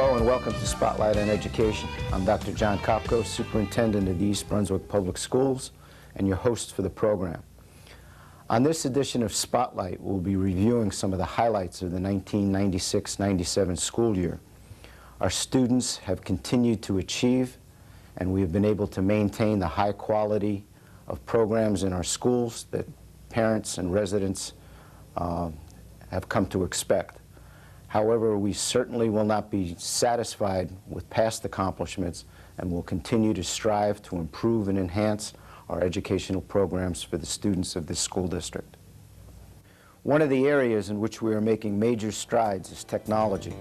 Hello and welcome to Spotlight on Education. I'm Dr. John Kopko, Superintendent of the East Brunswick Public Schools, and your host for the program. On this edition of Spotlight, we'll be reviewing some of the highlights of the 1996-97 school year. Our students have continued to achieve, and we have been able to maintain the high quality of programs in our schools that parents and residents have come to expect. However, we certainly will not be satisfied with past accomplishments and will continue to strive to improve and enhance our educational programs for the students of this school district. One of the areas in which we are making major strides is technology.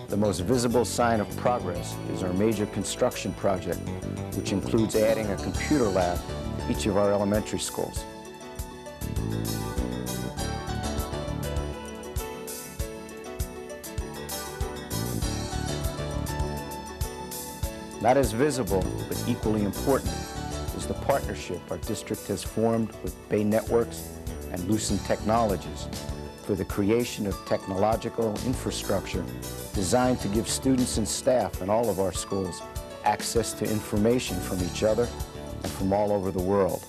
The most visible sign of progress is our major construction project, which includes adding a computer lab to each of our elementary schools. Not as visible, but equally important, is the partnership our district has formed with Bay Networks and Lucent Technologies for the creation of technological infrastructure designed to give students and staff in all of our schools access to information from each other and from all over the world.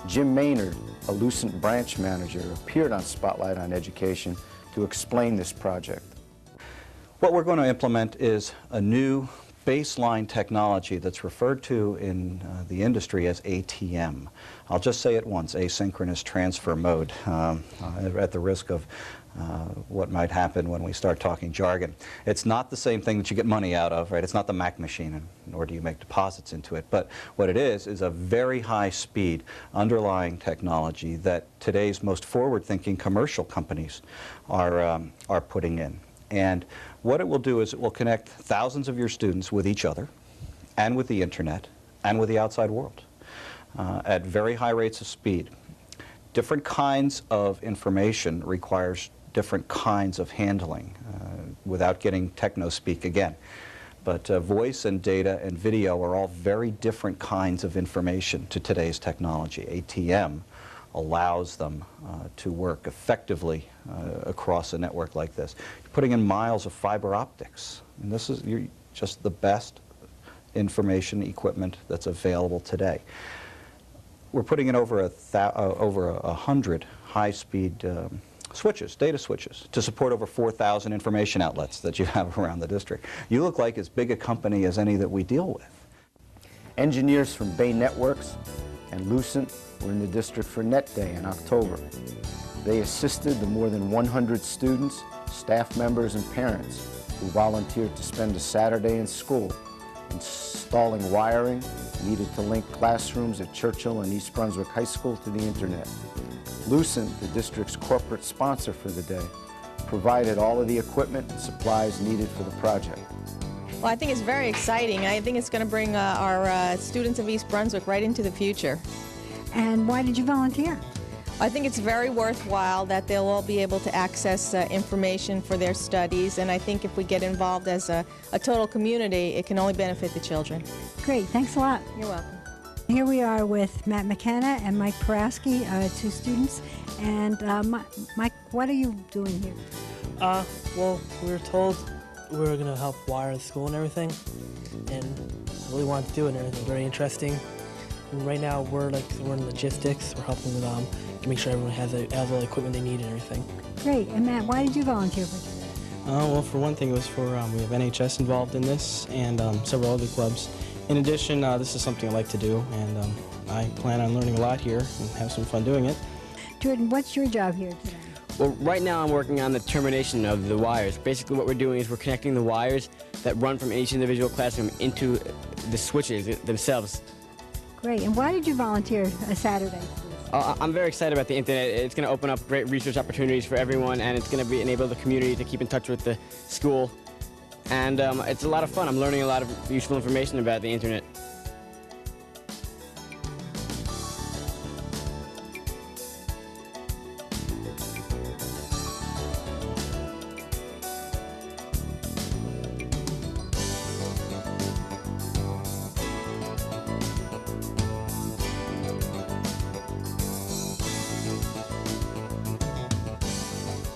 Jim Maynard, a Lucent branch manager, appeared on Spotlight on Education to explain this project. What we're going to implement is a new baseline technology that's referred to in the industry as ATM. I'll just say it once, asynchronous transfer mode, at the risk of what might happen when we start talking jargon. It's not the same thing that you get money out of, right? It's not the Mac machine, nor do you make deposits into it. But what it is a very high-speed underlying technology that today's most forward-thinking commercial companies are putting in. And what it will do is it will connect thousands of your students with each other and with the internet and with the outside world at very high rates of speed. Different kinds of information requires different kinds of handling without getting techno-speak again. But voice and data and video are all very different kinds of information to today's technology. ATM allows them to work effectively across a network like this. You're putting in miles of fiber optics, and this is just the best information equipment that's available today. We're putting in over 100 high-speed switches, data switches, to support over 4,000 information outlets that you have around the district. You look like as big a company as any that we deal with. Engineers from Bay Networks and Lucent were in the district for Net Day in October. They assisted the more than 100 students, staff members, and parents who volunteered to spend a Saturday in school installing wiring needed to link classrooms at Churchill and East Brunswick High School to the internet. Lucent, the district's corporate sponsor for the day, provided all of the equipment and supplies needed for the project. Well, I think it's very exciting. I think it's going to bring our students of East Brunswick right into the future. And why did you volunteer? I think it's very worthwhile that they'll all be able to access information for their studies, and I think if we get involved as a total community, it can only benefit the children. Great, thanks a lot. You're welcome. Here we are with Matt McKenna and Mike Paraski, two students. And Mike, what are you doing here? Well, we were told we were going to help wire the school and everything, and I really wanted to do it and everything. Very interesting. And right now we're in logistics. We're helping with to make sure everyone has all the equipment they need and everything. Great. And Matt, why did you volunteer for today? Well, for one thing, it was for we have NHS involved in this and several other clubs. In addition, this is something I like to do, and I plan on learning a lot here and have some fun doing it. Jordan, what's your job here today? Well, right now I'm working on the termination of the wires. Basically what we're doing is we're connecting the wires that run from each individual classroom into the switches themselves. Great. And why did you volunteer a Saturday? I'm very excited about the internet. It's going to open up great research opportunities for everyone, and it's going to enable the community to keep in touch with the school. And it's a lot of fun. I'm learning a lot of useful information about the internet.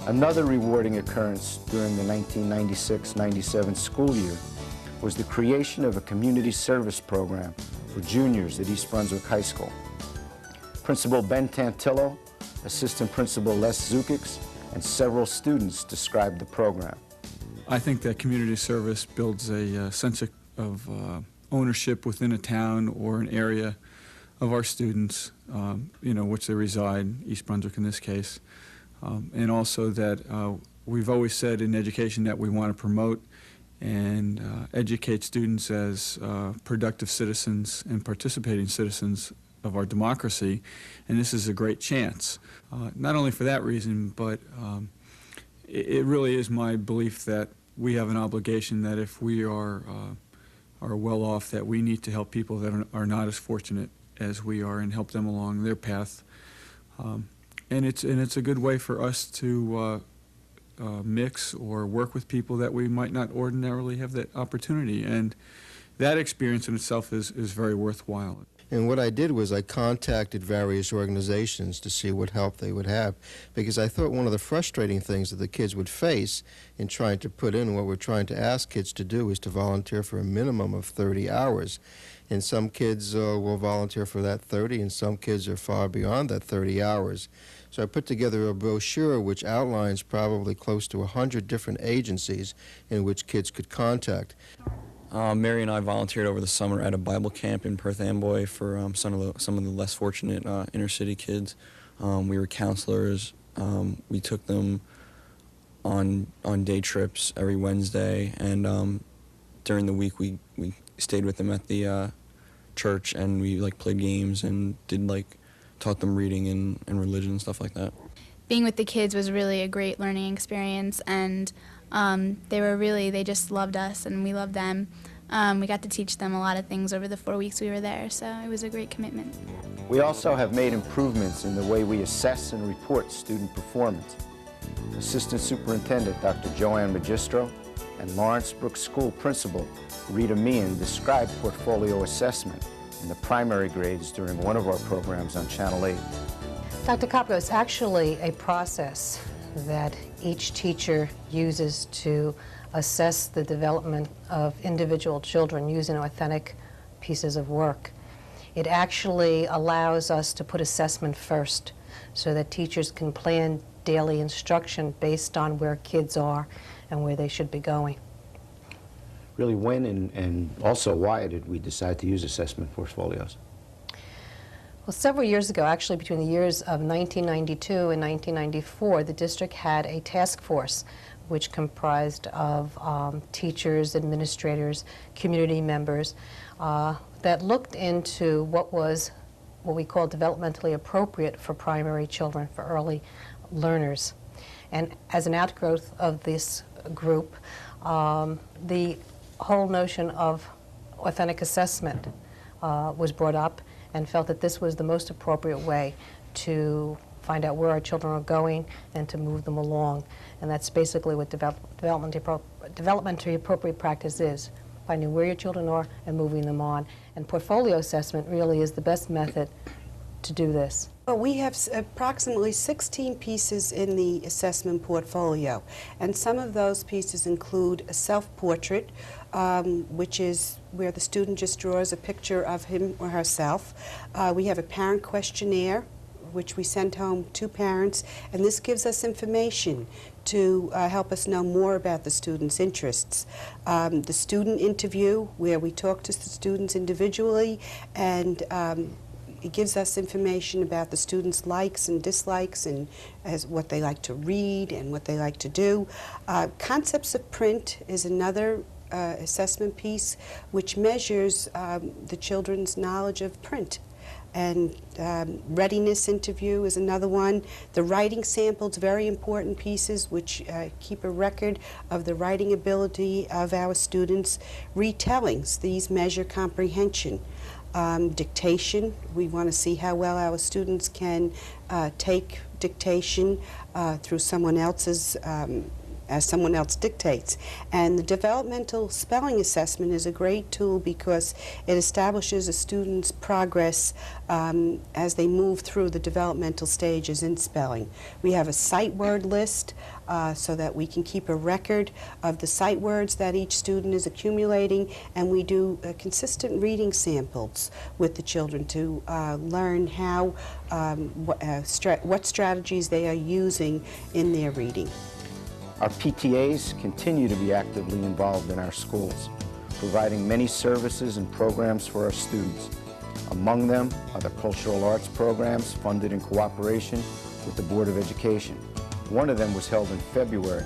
Another rewarding occurrence during the 1996-97 school year was the creation of a community service program for juniors at East Brunswick High School. Principal Ben Tantillo, Assistant Principal Les Zukix, and several students described the program. I think that community service builds a sense of ownership within a town or an area of our students, which they reside, East Brunswick in this case, and also that we've always said in education that we want to promote and educate students as productive citizens and participating citizens of our democracy, and this is a great chance. Not only for that reason, but it really is my belief that we have an obligation that if we are well off, that we need to help people that are not as fortunate as we are and help them along their path. And it's a good way for us to mix or work with people that we might not ordinarily have that opportunity, and that experience in itself is very worthwhile. And what I did was I contacted various organizations to see what help they would have, because I thought one of the frustrating things that the kids would face in trying to put in what we're trying to ask kids to do is to volunteer for a minimum of 30 hours. And some kids will volunteer for that 30, and some kids are far beyond that 30 hours. So I put together a brochure which outlines probably close to 100 different agencies in which kids could contact. Mary and I volunteered over the summer at a Bible camp in Perth Amboy for some of the less fortunate inner city kids. We were counselors. We took them on day trips every Wednesday, and during the week we stayed with them at the church, and we played games and taught them reading and religion and stuff like that. Being with the kids was really a great learning experience, and they just loved us and we loved them. We got to teach them a lot of things over the 4 weeks we were there, so it was a great commitment. We also have made improvements in the way we assess and report student performance. Assistant Superintendent Dr. Joanne Magistro and Lawrence Brooks School Principal Rita Meehan described portfolio assessment in the primary grades during one of our programs on Channel 8. Dr. Kopko, it's actually a process that each teacher uses to assess the development of individual children using authentic pieces of work. It actually allows us to put assessment first so that teachers can plan daily instruction based on where kids are and where they should be going. Really, when and also why did we decide to use assessment portfolios? Well, several years ago, actually between the years of 1992 and 1994, the district had a task force which comprised of teachers, administrators, community members that looked into what we call developmentally appropriate for primary children, for early learners. And as an outgrowth of this group, the whole notion of authentic assessment was brought up, and felt that this was the most appropriate way to find out where our children are going and to move them along. And that's basically what developmentally appropriate practice is, finding where your children are and moving them on. And portfolio assessment really is the best method to do this. Well, we have approximately 16 pieces in the assessment portfolio, and some of those pieces include a self-portrait, which is where the student just draws a picture of him or herself. We have a parent questionnaire, which we send home to parents, and this gives us information to help us know more about the student's interests. The student interview, where we talk to the students individually, and it gives us information about the students' likes and dislikes and as what they like to read and what they like to do. Concepts of print is another assessment piece which measures the children's knowledge of print. And readiness interview is another one. The writing samples, very important pieces which keep a record of the writing ability of our students. Retellings, these measure comprehension. Dictation, we want to see how well our students can take dictation through someone else's as someone else dictates. And the developmental spelling assessment is a great tool because it establishes a student's progress as they move through the developmental stages in spelling. We have a sight word list so that we can keep a record of the sight words that each student is accumulating, and we do consistent reading samples with the children to learn how what strategies they are using in their reading. Our PTAs continue to be actively involved in our schools, providing many services and programs for our students. Among them are the cultural arts programs funded in cooperation with the Board of Education. One of them was held in February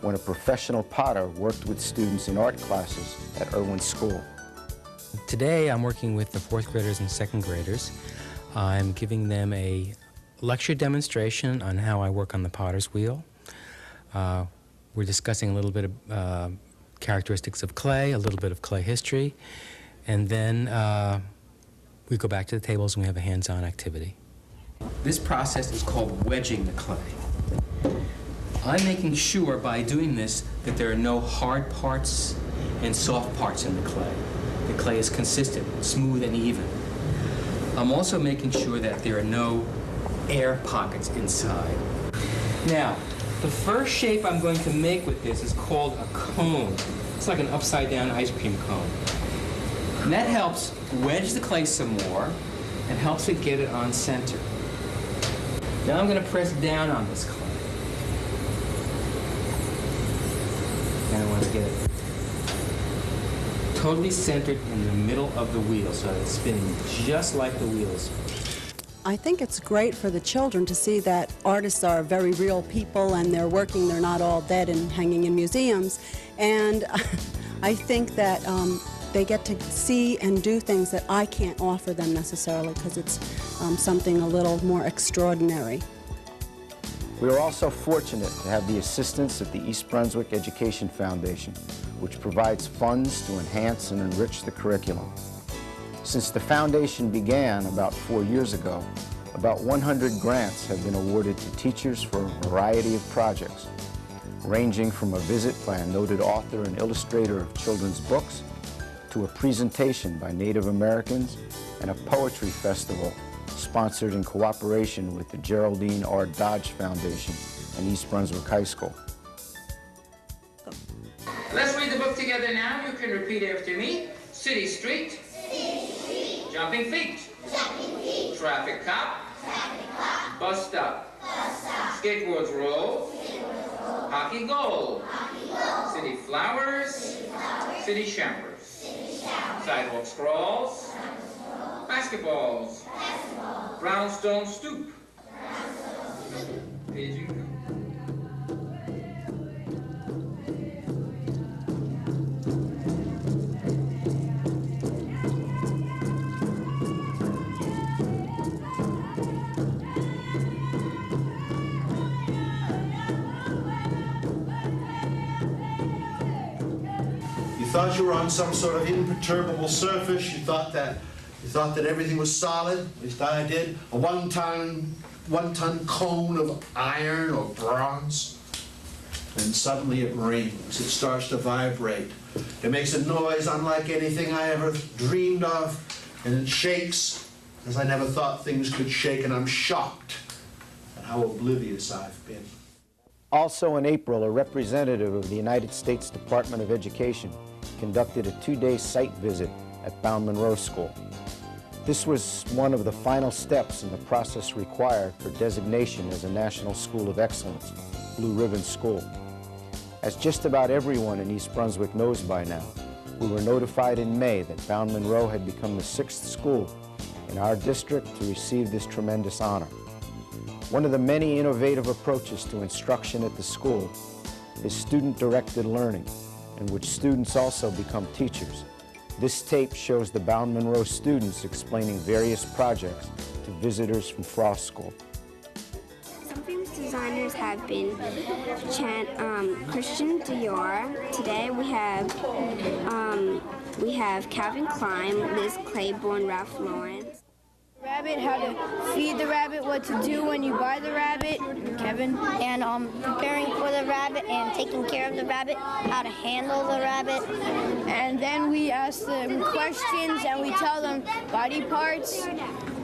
when a professional potter worked with students in art classes at Irwin School. Today I'm working with the 4th graders and 2nd graders. I'm giving them a lecture demonstration on how I work on the potter's wheel. We're discussing a little bit of characteristics of clay, a little bit of clay history, and then we go back to the tables and we have a hands-on activity. This process is called wedging the clay. I'm making sure by doing this that there are no hard parts and soft parts in the clay. The clay is consistent, smooth, and even. I'm also making sure that there are no air pockets inside. Now, the first shape I'm going to make with this is called a cone. It's like an upside-down ice cream cone. And that helps wedge the clay some more and helps it get it on center. Now I'm going to press down on this clay. And I want to get it totally centered in the middle of the wheel so that it's spinning just like the wheel is spinning. I think it's great for the children to see that artists are very real people and they're working, they're not all dead and hanging in museums. And I think that they get to see and do things that I can't offer them necessarily because it's something a little more extraordinary. We are also fortunate to have the assistance of the East Brunswick Education Foundation, which provides funds to enhance and enrich the curriculum. Since the foundation began about 4 years ago, about 100 grants have been awarded to teachers for a variety of projects, ranging from a visit by a noted author and illustrator of children's books to a presentation by Native Americans and a poetry festival sponsored in cooperation with the Geraldine R. Dodge Foundation and East Brunswick High School. Let's read the book together now. You can repeat after me. City street. City street. Jumping feet. Jumping feet. Traffic cop. Traffic cop. Bus stop. Bus stop. Skateboards roll. Skateboards roll. Hockey goal. Hockey goal. City flowers. City flowers. City showers. City showers. Sidewalk scrawls. Basketballs. Basketballs. Brownstone stoop. Brownstone stoop. Pigeon coop. You thought you were on some sort of imperturbable surface. You thought that everything was solid. At least I did. A one-ton cone of iron or bronze. And suddenly it rings. It starts to vibrate. It makes a noise unlike anything I ever dreamed of, and it shakes as I never thought things could shake, and I'm shocked at how oblivious I've been. Also in April, a representative of the United States Department of Education conducted a 2-day site visit at Bound Monroe School. This was one of the final steps in the process required for designation as a National School of Excellence, Blue Ribbon School. As just about everyone in East Brunswick knows by now, we were notified in May that Bound Monroe had become the 6th school in our district to receive this tremendous honor. One of the many innovative approaches to instruction at the school is student-directed learning, in which students also become teachers. This tape shows the Bound Monroe students explaining various projects to visitors from Frost School. Some famous designers have been Christian Dior. Today we have Calvin Klein, Liz Claiborne, Ralph Lauren. Rabbit, how to feed the rabbit, what to do when you buy the rabbit, Kevin. And preparing for the rabbit and taking care of the rabbit, how to handle the rabbit. And then we ask them questions and we tell them body parts.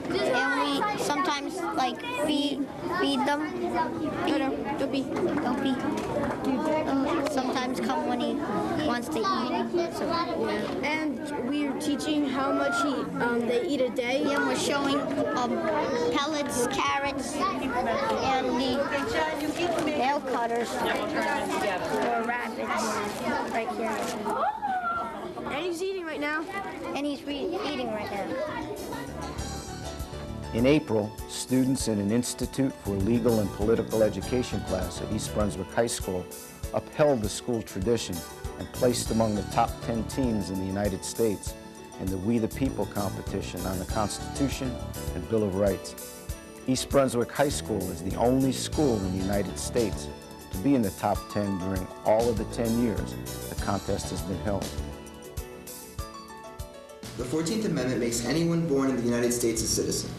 And we sometimes like feed them. Don't be. Sometimes come when he wants to eat. So, yeah. And we're teaching how much they eat a day. And we're showing pellets, carrots, and the nail cutters for rabbits right here. And he's eating right now. And he's eating right now. In April, students in an Institute for Legal and Political Education class at East Brunswick High School upheld the school tradition and placed among the top 10 teams in the United States in the We the People competition on the Constitution and Bill of Rights. East Brunswick High School is the only school in the United States to be in the top 10 during all of the 10 years the contest has been held. The 14th Amendment makes anyone born in the United States a citizen.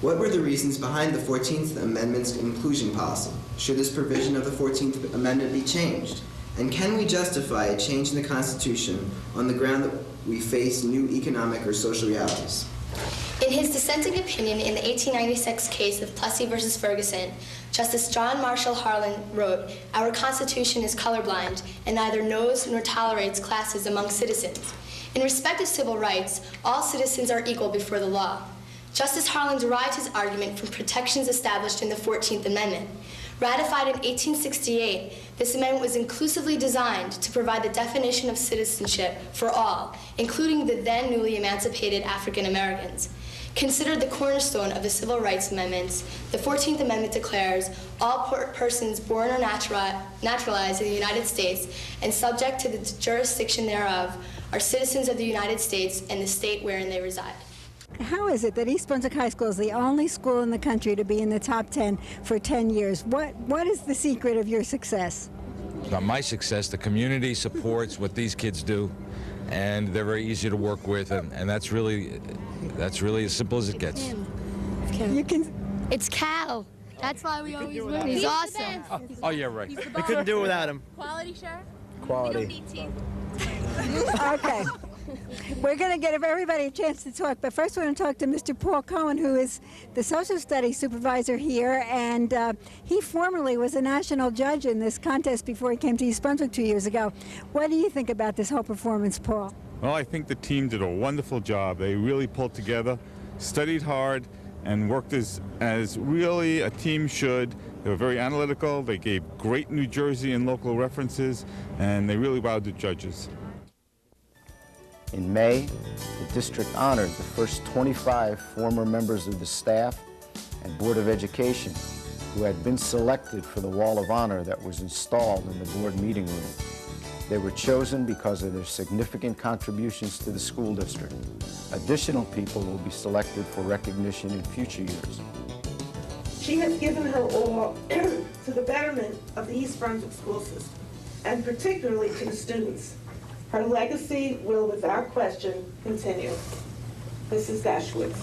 What were the reasons behind the 14th Amendment's inclusion policy? Should this provision of the 14th Amendment be changed? And can we justify a change in the Constitution on the ground that we face new economic or social realities? In his dissenting opinion in the 1896 case of Plessy versus Ferguson, Justice John Marshall Harlan wrote, "Our Constitution is colorblind and neither knows nor tolerates classes among citizens. In respect of civil rights, all citizens are equal before the law." Justice Harlan derived his argument from protections established in the 14th Amendment. Ratified in 1868, this amendment was inclusively designed to provide the definition of citizenship for all, including the then newly emancipated African Americans. Considered the cornerstone of the Civil Rights Amendments, the 14th Amendment declares all persons born or naturalized in the United States and subject to the jurisdiction thereof are citizens of the United States and the state wherein they reside. How is it that East Brunswick High School is the only school in the country to be in the top 10 for 10 years? What is the secret of your success? About my success, the community supports what these kids do, and they're very easy to work with, and that's really as simple as it gets. It's Cal. That's why we always win. He's awesome. Oh, yeah, right. We couldn't do it without him. Quality, sure? Quality. Okay. We're going to give everybody a chance to talk, but first we're going to talk to Mr. Paul Cohen, who is the social studies supervisor here, and he formerly was a national judge in this contest before he came to East Brunswick 2 years ago. What do you think about this whole performance, Paul? Well, I think the team did a wonderful job. They really pulled together, studied hard, and worked as really a team should. They were very analytical. They gave great New Jersey and local references, and they really wowed the judges. In May, the district honored the first 25 former members of the staff and Board of Education who had been selected for the Wall of Honor that was installed in the board meeting room. They were chosen because of their significant contributions to the school district. Additional people will be selected for recognition in future years. She has given her all to the betterment of the East Brunswick school system, and particularly to the students. Her legacy will, without question, continue. Mrs. Dashwood.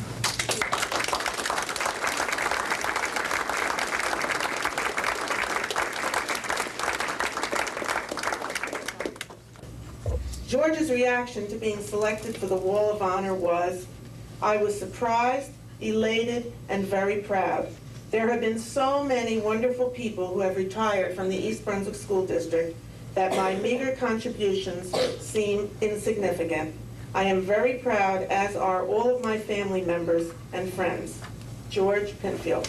George's reaction to being selected for the Wall of Honor was, "I was surprised, elated, and very proud. There have been so many wonderful people who have retired from the East Brunswick School District that my meager contributions seem insignificant. I am very proud, as are all of my family members and friends." George Pinfield.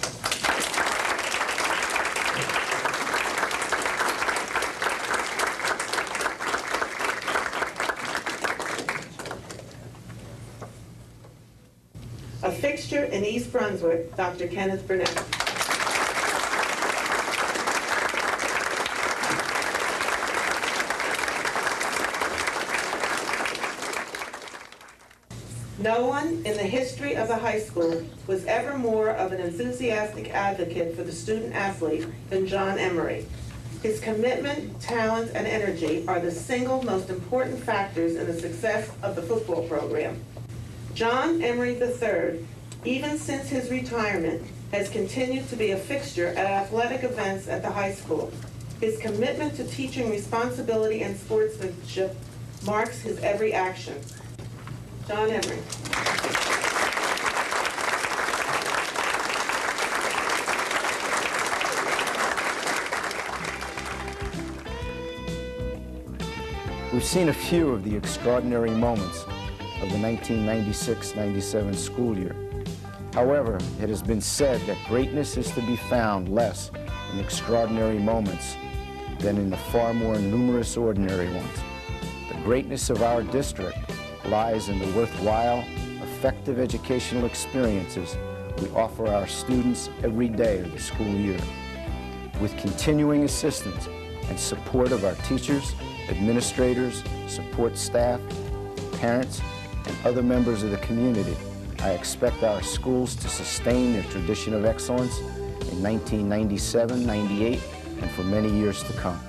A fixture in East Brunswick, Dr. Kenneth Burnett. No one in the history of the high school was ever more of an enthusiastic advocate for the student athlete than John Emery. His commitment, talent, and energy are the single most important factors in the success of the football program. John Emery III even since his retirement, has continued to be a fixture at athletic events at the high school. His commitment to teaching responsibility and sportsmanship marks his every action. John Emery. We've seen a few of the extraordinary moments of the 1996-97 school year. However, it has been said that greatness is to be found less in extraordinary moments than in the far more numerous ordinary ones. The greatness of our district lies in the worthwhile, effective educational experiences we offer our students every day of the school year. With continuing assistance and support of our teachers, administrators, support staff, parents, and other members of the community, I expect our schools to sustain their tradition of excellence in 1997, 98, and for many years to come.